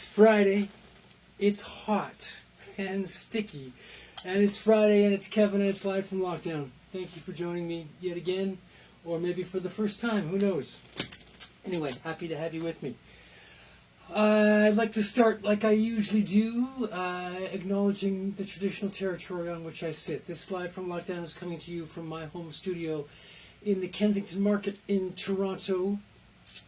It's Friday, it's hot and sticky, and it's Friday and it's Kevin and it's live from lockdown. Thank you for joining me yet again, or maybe for the first time, who knows. Anyway, happy to have you with me. I'd like to start like I usually do, acknowledging the traditional territory on which I sit. This live from lockdown is coming to you from my home studio in the Kensington Market in Toronto,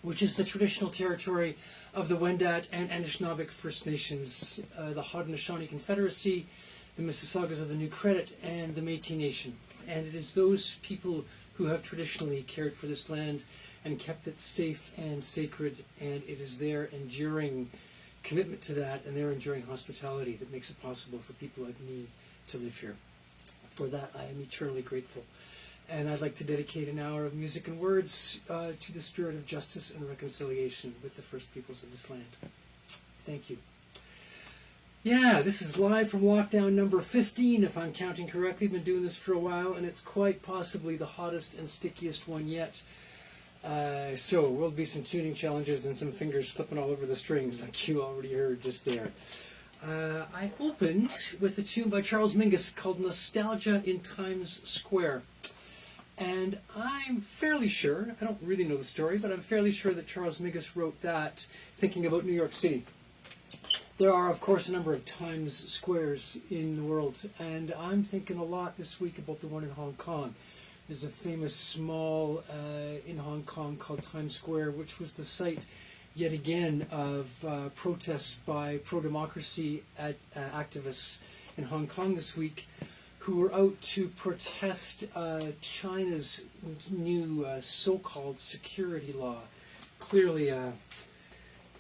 which is the traditional territory of the Wendat and Anishinaabeg First Nations, the Haudenosaunee Confederacy, the Mississaugas of the New Credit, and the Métis Nation. And it is those people who have traditionally cared for this land and kept it safe and sacred, and it is their enduring commitment to that and their enduring hospitality that makes it possible for people like me to live here. For that, I am eternally grateful. And I'd like to dedicate an hour of music and words to the spirit of justice and reconciliation with the First Peoples of this land. Thank you. Yeah, this is live from lockdown number 15, if I'm counting correctly. I've been doing this for a while, and it's quite possibly the hottest and stickiest one yet. So there will be some tuning challenges and some fingers slipping all over the strings, like you already heard just there. I opened with a tune by Charles Mingus called Nostalgia in Times Square. And I'm fairly sure, I don't really know the story, but I'm fairly sure that Charles Mingus wrote that thinking about New York City. There are, of course, a number of Times Squares in the world, and I'm thinking a lot this week about the one in Hong Kong. There's a famous mall in Hong Kong called Times Square, which was the site, yet again, of protests by pro-democracy activists in Hong Kong this week, who were out to protest China's new so-called security law. Clearly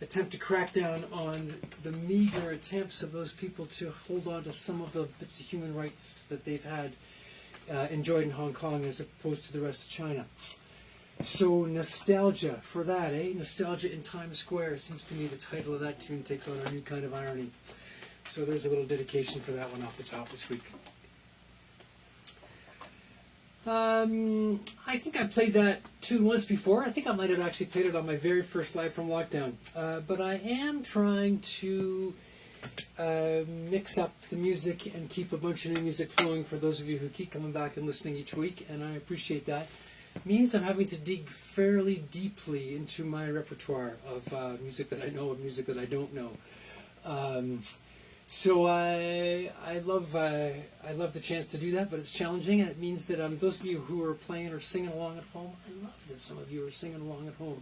attempt to crack down on the meager attempts of those people to hold on to some of the bits of human rights that they've had enjoyed in Hong Kong as opposed to the rest of China. So nostalgia for that, eh? Nostalgia in Times Square. Seems to me the title of that tune takes on a new kind of irony. So there's a little dedication for that one off the top this week. I think I played that tune once before. I think I might have actually played it on my very first live from lockdown. But I am trying to mix up the music and keep a bunch of new music flowing for those of you who keep coming back and listening each week, and I appreciate that. It means I'm having to dig fairly deeply into my repertoire of music that I know and music that I don't know. So I love the chance to do that, but it's challenging, and it means that those of you who are playing or singing along at home, I love that some of you are singing along at home,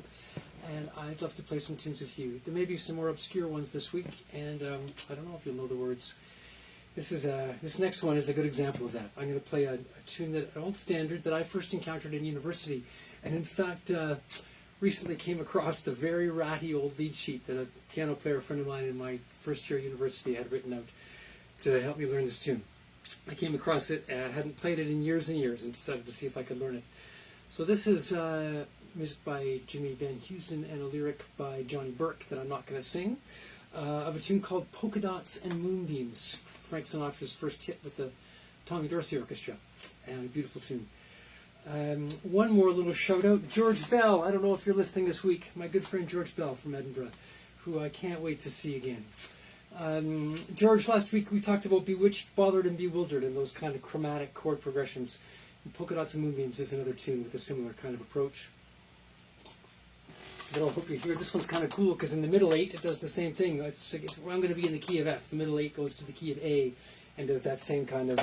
and I'd love to play some tunes with you. There may be some more obscure ones this week, and I don't know if you'll know the words. This next one is a good example of that. I'm going to play a tune an old standard that I first encountered in university, and in fact recently came across the very ratty old lead sheet that a piano player friend of mine in my first year at university had written out to help me learn this tune. I came across it, hadn't played it in years and years, and decided to see if I could learn it. So this is music by Jimmy Van Heusen and a lyric by Johnny Burke that I'm not going to sing, of a tune called Polka Dots and Moonbeams, Frank Sinatra's first hit with the Tommy Dorsey Orchestra, and a beautiful tune. One more little shout out, George Bell. I don't know if you're listening this week. My good friend George Bell from Edinburgh, who I can't wait to see again. George, last week we talked about Bewitched, Bothered, and Bewildered and those kind of chromatic chord progressions. And Polka Dots and Moonbeams is another tune with a similar kind of approach. But I hope you hear this one's kind of cool because in the middle eight it does the same thing. I'm going to be in the key of F. The middle eight goes to the key of A and does that same kind of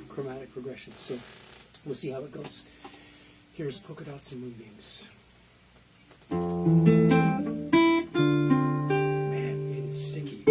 chromatic progression. So we'll see how it goes. Here's Polka Dots and Moonbeams. Man, it is sticky.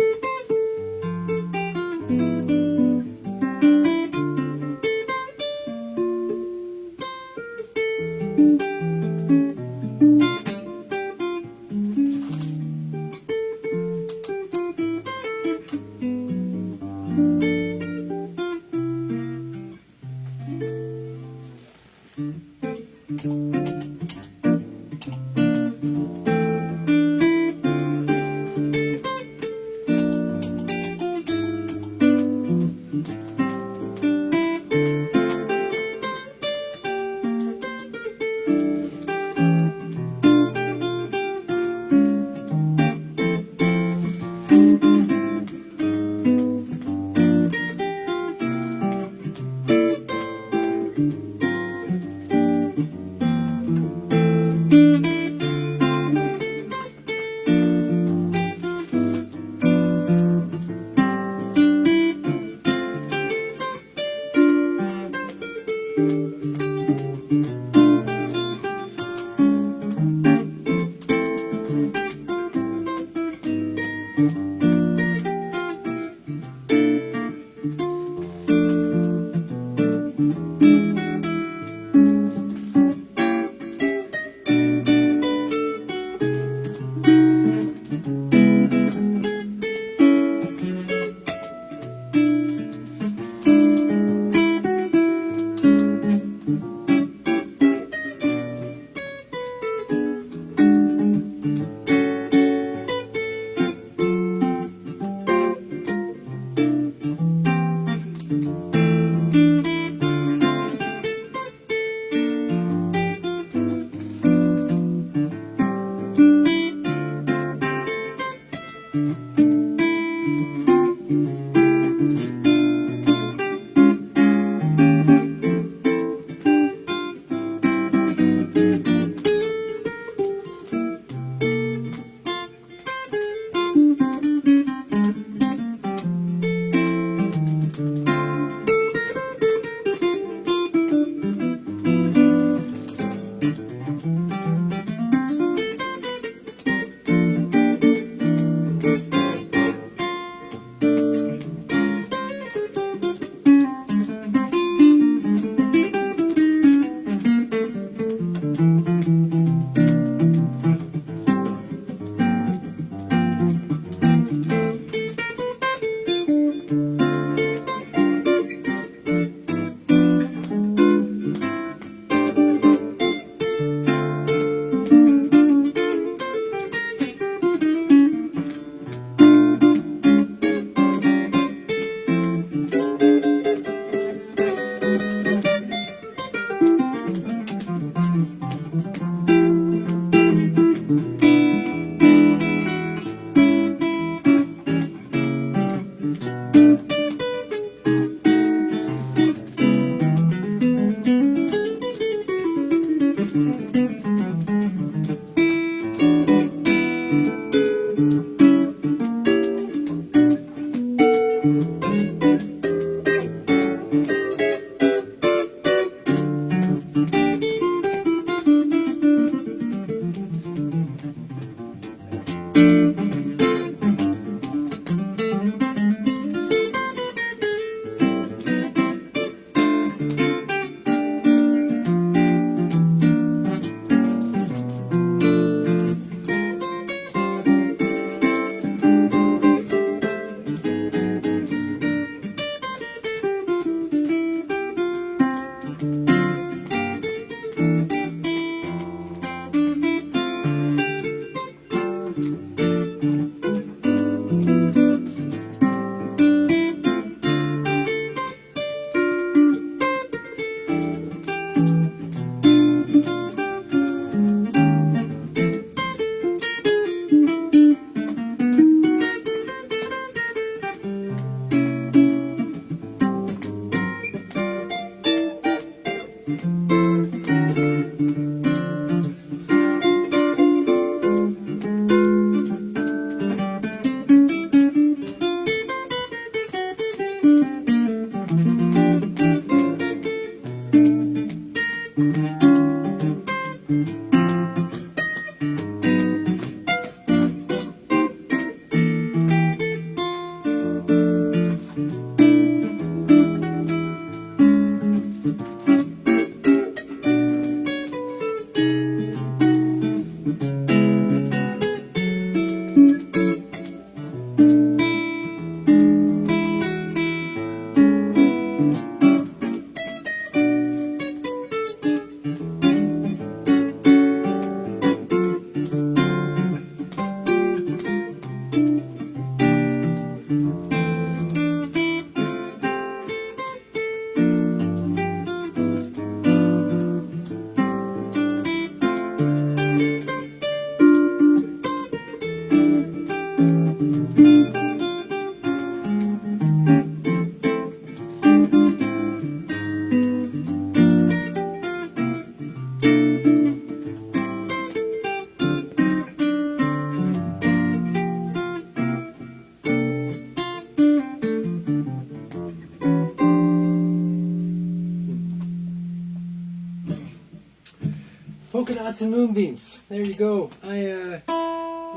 Polka Dots and Moonbeams. There you go. I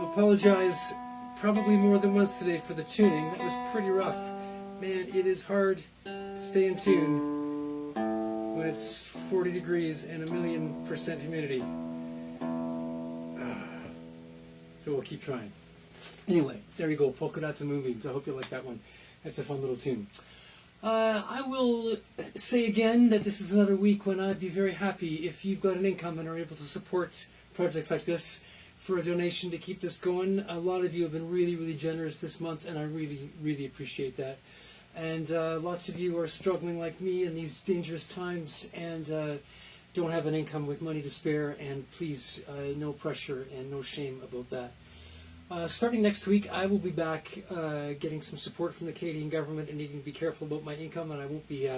apologize probably more than once today for the tuning. That was pretty rough. Man, it is hard to stay in tune when it's 40 degrees and 1,000,000% humidity. So we'll keep trying. Anyway, there you go. Polka Dots and Moonbeams. I hope you like that one. That's a fun little tune. I will say again that this is another week when I'd be very happy if you've got an income and are able to support projects like this for a donation to keep this going. A lot of you have been really, really generous this month, and I really, really appreciate that. And lots of you are struggling like me in these dangerous times and don't have an income with money to spare, and please, no pressure and no shame about that. Starting next week, I will be back getting some support from the Canadian government and needing to be careful about my income, and I won't be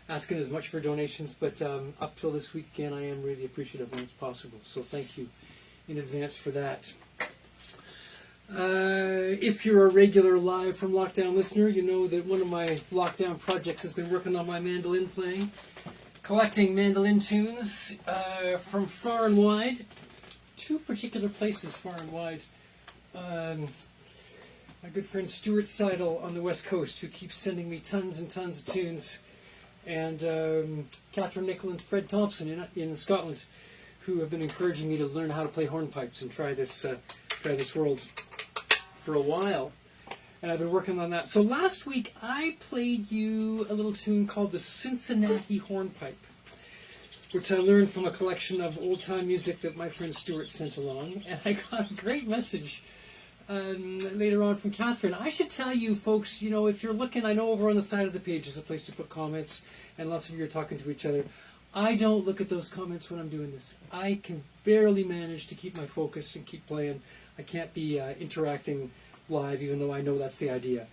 asking as much for donations, but up till this week, again, I am really appreciative when it's possible. So thank you in advance for that. If you're a regular Live from Lockdown listener, you know that one of my lockdown projects has been working on my mandolin playing, collecting mandolin tunes from far and wide, two particular places far and wide. My good friend Stuart Seidel on the West Coast, who keeps sending me tons and tons of tunes, and Catherine Nichol and Fred Thompson in Scotland, who have been encouraging me to learn how to play hornpipes and try this world for a while. And I've been working on that. So last week I played you a little tune called the Cincinnati Hornpipe, which I learned from a collection of old-time music that my friend Stuart sent along. And I got a great message later on from Catherine. I should tell you folks, you know, if you're looking, I know over on the side of the page is a place to put comments, and lots of you are talking to each other. I don't look at those comments when I'm doing this. I can barely manage to keep my focus and keep playing. I can't be interacting live, even though I know that's the idea.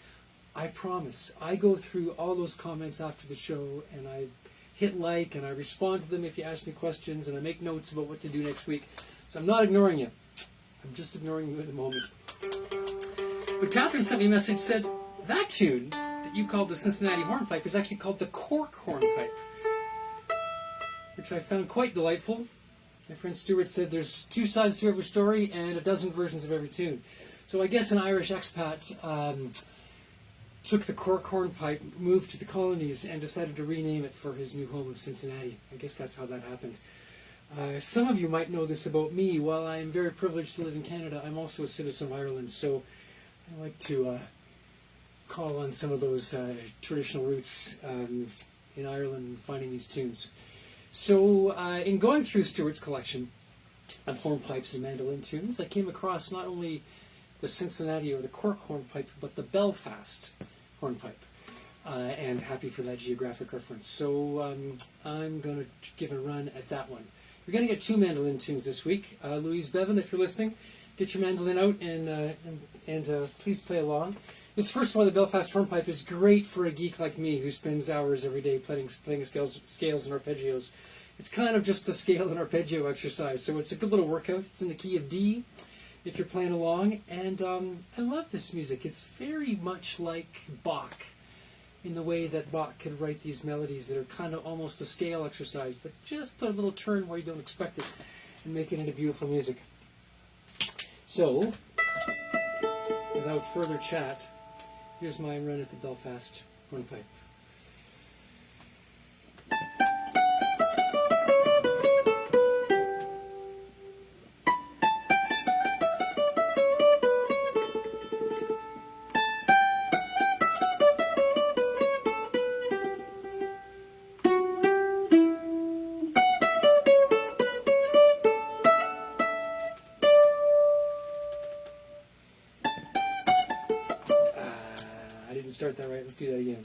I promise. I go through all those comments after the show, and I hit like, and I respond to them if you ask me questions, and I make notes about what to do next week. So I'm not ignoring you. I'm just ignoring you at the moment. But Catherine sent me a message, said, that tune that you called the Cincinnati Hornpipe is actually called the Cork Hornpipe, which I found quite delightful. My friend Stuart said there's two sides to every story and a dozen versions of every tune. So I guess an Irish expat took the Cork Hornpipe, moved to the colonies, and decided to rename it for his new home of Cincinnati. I guess that's how that happened. Some of you might know this about me. While I am very privileged to live in Canada, I'm also a citizen of Ireland, so I like to call on some of those traditional roots in Ireland and finding these tunes. So in going through Stuart's collection of hornpipes and mandolin tunes, I came across not only the Cincinnati or the Cork Hornpipe, but the Belfast Hornpipe. And happy for that geographic reference. So I'm going to give a run at that one. We're going to get two mandolin tunes this week. Louise Bevan, if you're listening, get your mandolin out and please play along. This first one, the Belfast Hornpipe, is great for a geek like me who spends hours every day playing scales and arpeggios. It's kind of just a scale and arpeggio exercise, so it's a good little workout. It's in the key of D if you're playing along, and I love this music. It's very much like Bach, in the way that Bach could write these melodies that are kind of almost a scale exercise, but just put a little turn where you don't expect it and make it into beautiful music. So, without further chat, here's my run at the Belfast Hornpipe. Start that right. Let's do that again.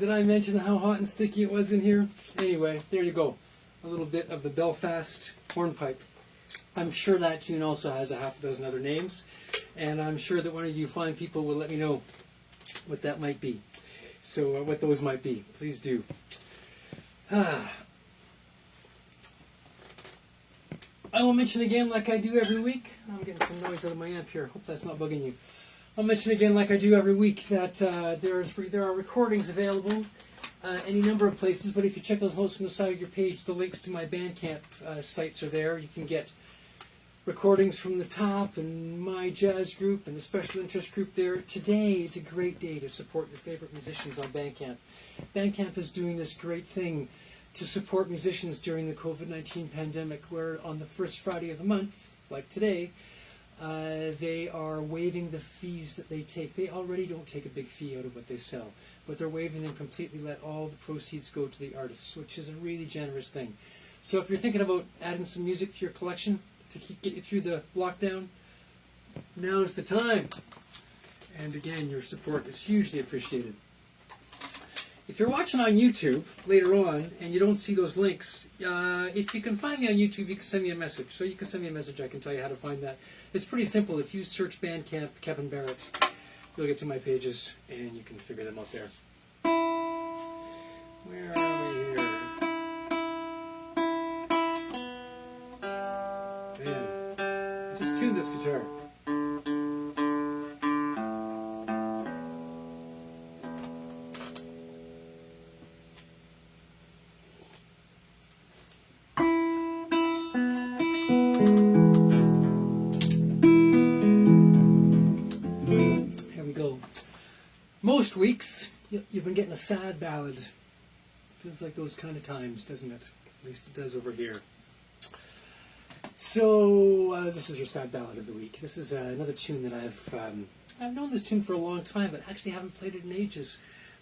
Did I mention how hot and sticky it was in here? Anyway, there you go. A little bit of the Belfast hornpipe. I'm sure that tune also has a half a dozen other names, and I'm sure that one of you fine people will let me know what that might be. So, what those might be. Please do. I will mention again, like I do every week. I'm getting some noise out of my amp here. Hope that's not bugging you. I'll mention again, like I do every week, that there are recordings available any number of places. But if you check those notes on the side of your page, the links to my Bandcamp sites are there. You can get recordings from the top and my jazz group and the special interest group there. Today is a great day to support your favorite musicians on Bandcamp. Bandcamp is doing this great thing to support musicians during the COVID-19 pandemic, where on the first Friday of the month, like today, they are waiving the fees that they take. They already don't take a big fee out of what they sell, but they're waiving them completely, let all the proceeds go to the artists, which is a really generous thing. So if you're thinking about adding some music to your collection to get you through the lockdown, now's the time. And again, your support is hugely appreciated. If you're watching on YouTube later on and you don't see those links, if you can find me on YouTube, you can send me a message. So you can send me a message, I can tell you how to find that. It's pretty simple. If you search Bandcamp Kevin Barrett, you'll get to my pages and you can figure them out there. Where are we here? Man, I just tuned this guitar. Most weeks, you've been getting a sad ballad. Feels like those kind of times, doesn't it? At least it does over here. So, this is your sad ballad of the week. This is another tune that I've known this tune for a long time, but actually haven't played it in ages.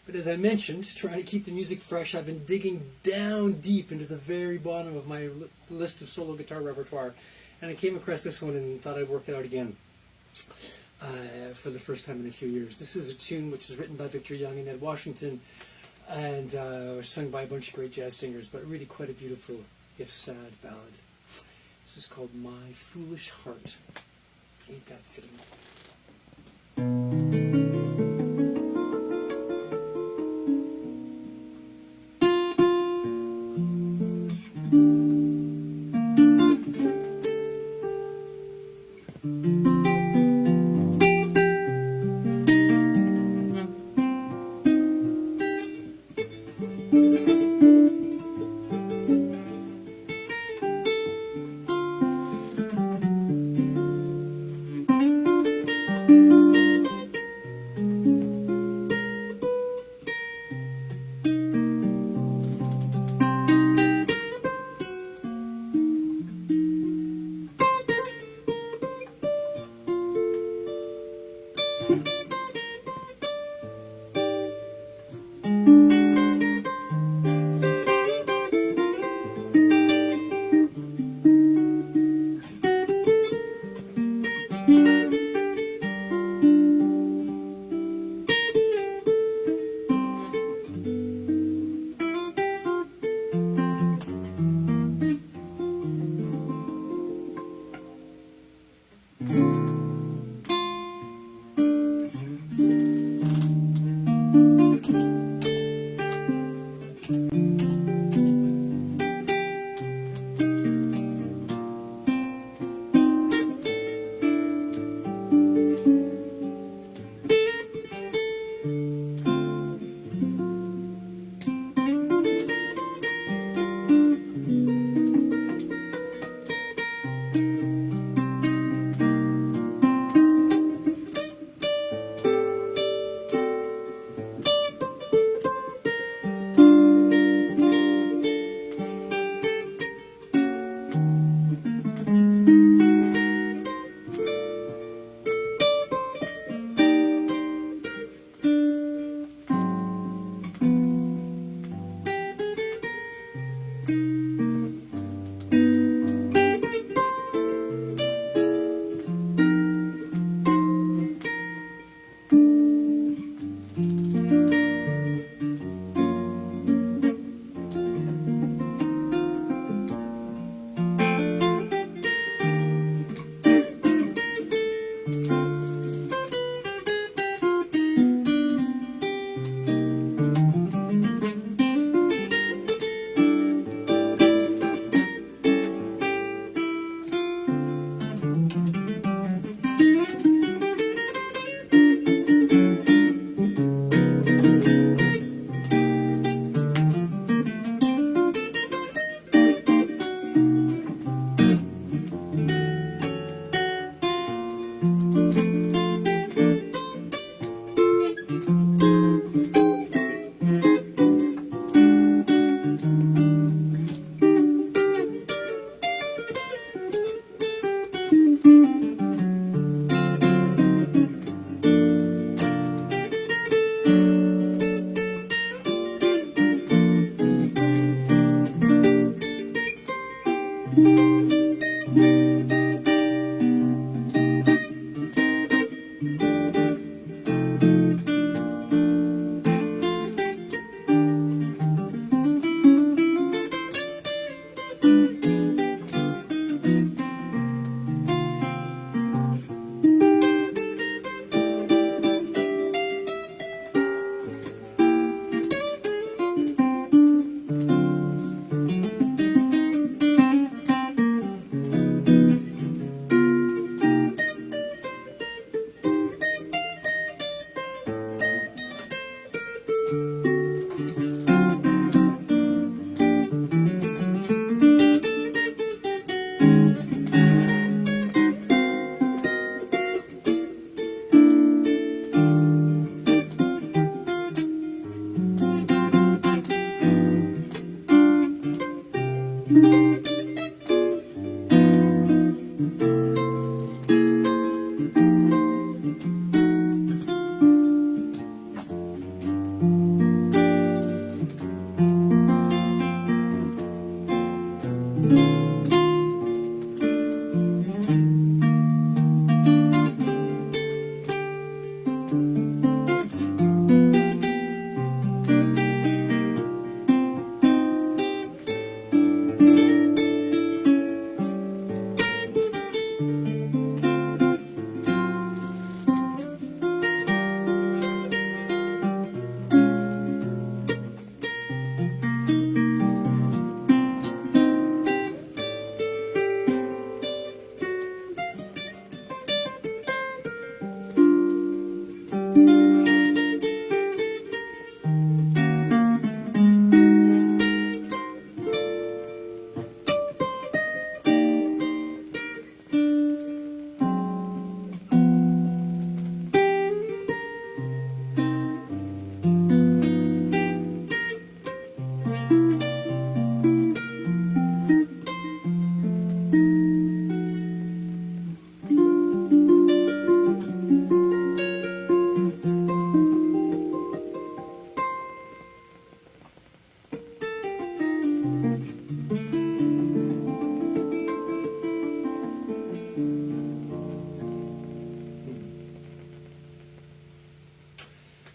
But as I mentioned, trying to keep the music fresh, I've been digging down deep into the very bottom of my list of solo guitar repertoire, and I came across this one and thought I'd work it out again. For the first time in a few years. This is a tune which was written by Victor Young and Ed Washington and was sung by a bunch of great jazz singers, but really quite a beautiful, if sad, ballad. This is called My Foolish Heart. Ain't that fitting?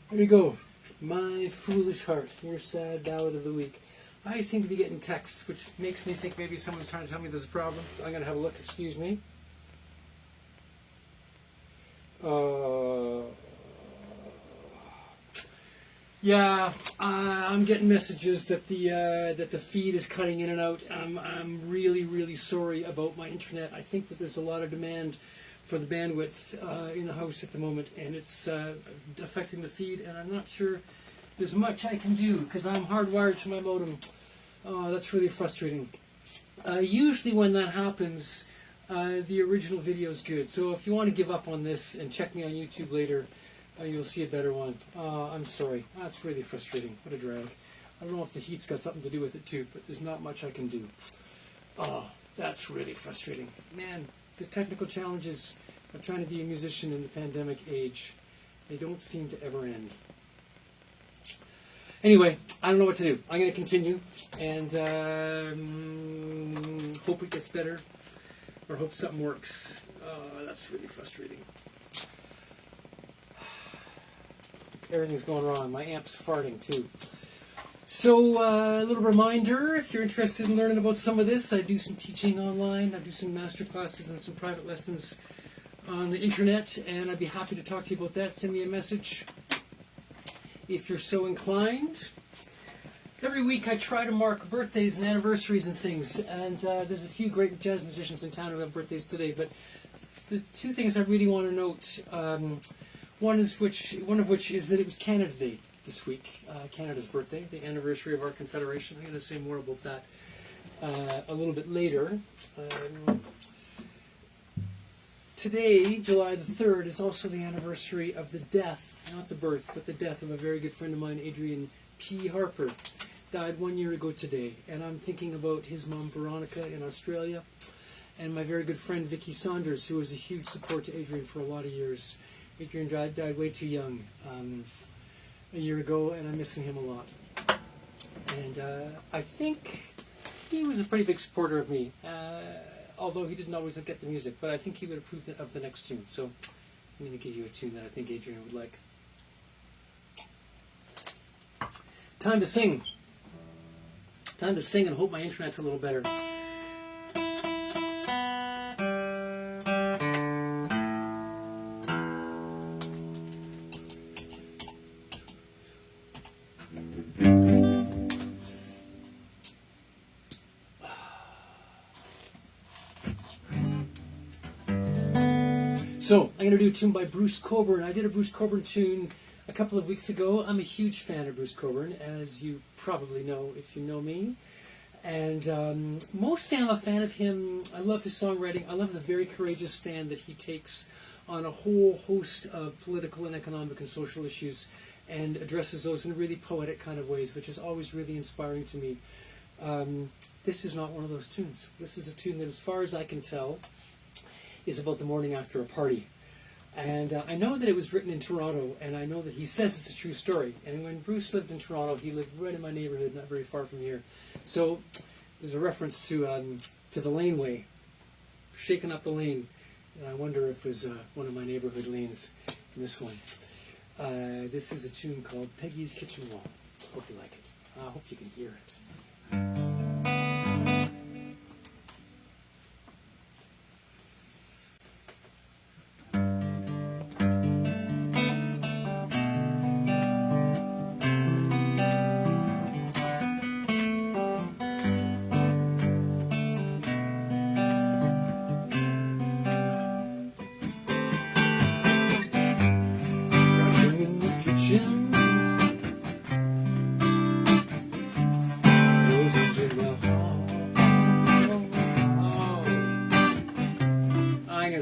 There you go. My Foolish Heart, your sad ballad of the week. I seem to be getting texts, which makes me think maybe someone's trying to tell me there's a problem. So I'm going to have a look. Excuse me. Yeah, I'm getting messages that the feed is cutting in and out. I'm really sorry about my internet. I think that there's a lot of demand for the bandwidth in the house at the moment, and it's affecting the feed, and I'm not sure there's much I can do because I'm hardwired to my modem. Oh, that's really frustrating. Usually when that happens, the original video is good. So if you want to give up on this and check me on YouTube later, you'll see a better one. I'm sorry. That's really frustrating. What a drag. I don't know if the heat's got something to do with it too, but there's not much I can do. Oh, that's really frustrating. Man, the technical challenges of trying to be a musician in the pandemic age, they don't seem to ever end. Anyway, I don't know what to do. I'm going to continue and hope it gets better or hope something works. That's really frustrating. Everything's going wrong. My amp's farting too. So, a little reminder, if you're interested in learning about some of this, I do some teaching online. I do some master classes and some private lessons on the internet, and I'd be happy to talk to you about that. Send me a message if you're so inclined. Every week I try to mark birthdays and anniversaries and things, and there's a few great jazz musicians in town who have birthdays today, but the two things I really want to note, one of which is that it was Canada Day this week, Canada's birthday, the anniversary of our Confederation. I'm going to say more about that a little bit later. Today, July the 3rd, is also the anniversary of the death, not the birth, but the death of a very good friend of mine, Adrian P. Harper. Died 1 year ago today, and I'm thinking about his mom, Veronica, in Australia, and my very good friend, Vicky Saunders, who was a huge support to Adrian for a lot of years. Adrian died way too young a year ago, and I'm missing him a lot. And I think he was a pretty big supporter of me, although he didn't always get the music, but I think he would approve of the next tune. So I'm going to give you a tune that I think Adrian would like. Time to sing. Time to sing and hope my internet's a little better. So, I'm going to do a tune by Bruce Cockburn. I did a Bruce Cockburn tune a couple of weeks ago. I'm a huge fan of Bruce Cockburn, as you probably know if you know me. And mostly I'm a fan of him. I love his songwriting. I love the very courageous stand that he takes on a whole host of political and economic and social issues and addresses those in really poetic kind of ways, which is always really inspiring to me. This is not one of those tunes. This is a tune that, as far as I can tell, is about the morning after a party. And I know that it was written in Toronto, and I know that he says it's a true story. And when Bruce lived in Toronto, he lived right in my neighborhood, not very far from here. So there's a reference to the laneway, shaking up the lane. And I wonder if it was one of my neighborhood lanes in this one. This is a tune called Peggy's Kitchen Wall. Hope you like it. I hope you can hear it.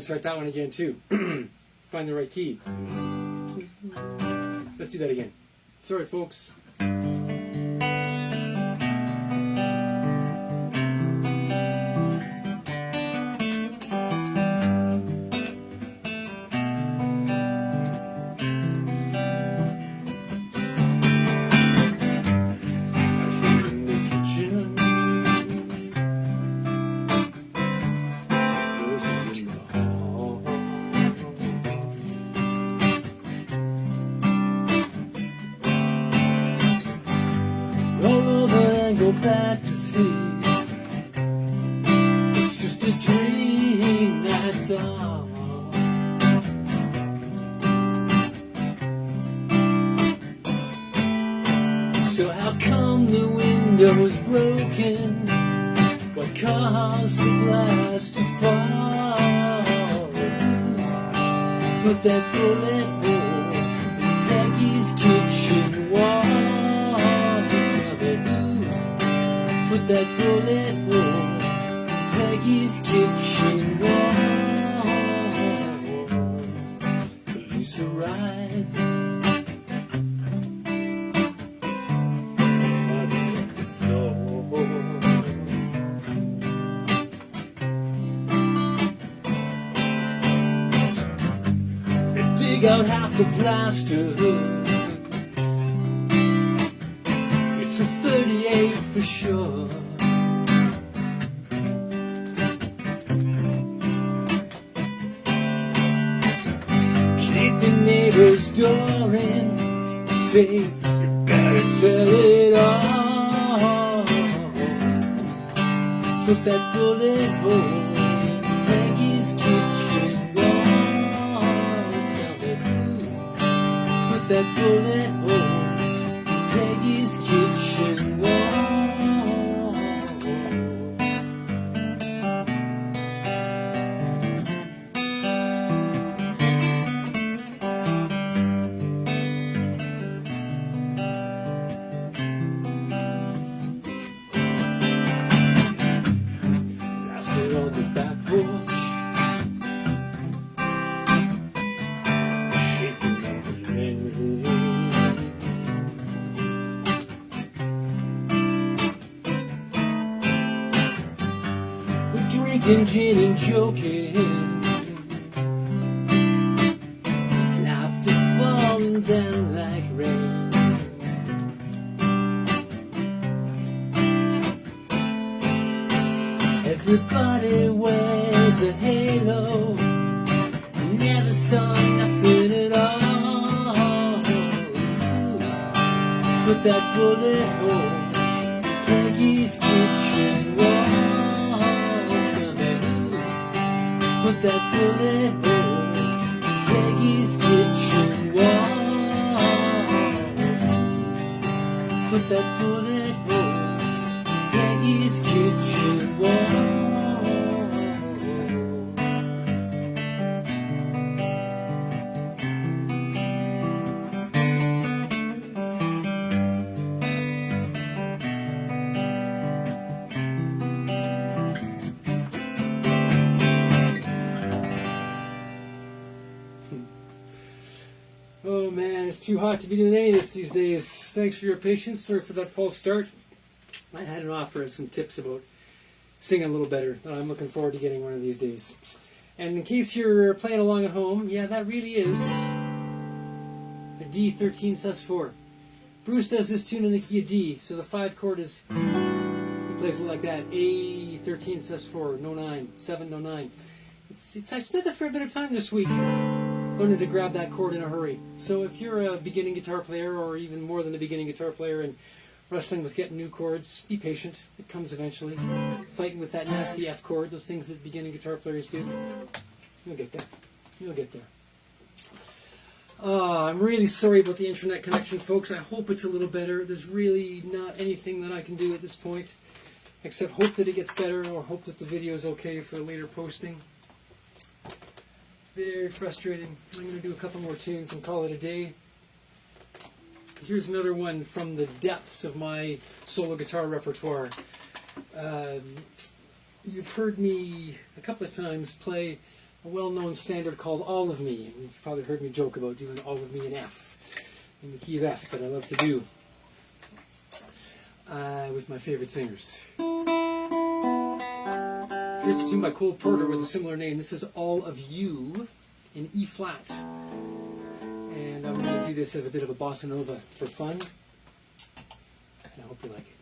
start that one again too. Find the right key. Let's do that again. Sorry, folks. Go back to sleep. It's just a dream, that's all. So how come the window's broken? What caused the glass to fall? Put that bullet hole in Peggy's kitchen wall. Put that bullet hole in Peggy's kitchen wall. Police arrived. On the floor. They dig out half the plaster. It's a 38 for sure. Keep the neighbor's door in. Say you better tell it all. Put that bullet hole in Peggy's kitchen wall. Tell me who. Put that bullet hole in Peggy's kitchen wall. Blasted on the back porch, shaking on the lane. Drinking gin and joking, laughter falling down like rain. Everybody wears a halo, never saw nothing at all. Put that bullet hole in Peggy's kitchen wall. Put that bullet hole in Peggy's kitchen wall. Put that bullet hole in Peggy's kitchen wall. Oh man, it's too hot to be doing any of this these days. Thanks for your patience. Sorry for that false start. I had an offer of some tips about singing a little better that I'm looking forward to getting one of these days. And in case you're playing along at home, yeah, that really is a D13 sus4. Bruce does this tune in the key of D, so the 5 chord is, he plays it like that, A13 sus4, no 9, 7, no 9. I spent a fair bit of time this week learning to grab that chord in a hurry. So if you're a beginning guitar player, or even more than a beginning guitar player, and wrestling with getting new chords, be patient. It comes eventually. Fighting with that nasty F chord, those things that beginning guitar players do. You'll get there. You'll get there. I'm really sorry about the internet connection, folks. I hope it's a little better. There's really not anything that I can do at this point, except hope that it gets better, or hope that the video is okay for later posting. Very frustrating. I'm going to do a couple more tunes and call it a day. Here's another one from the depths of my solo guitar repertoire. You've heard me a couple of times play a well-known standard called All of Me. And you've probably heard me joke about doing All of Me in F, in the key of F, that I love to do with my favorite singers. Here's a tune by Cole Porter with a similar name. This is All of You in E flat. And I'm going to do this as a bit of a bossa nova for fun. And I hope you like it.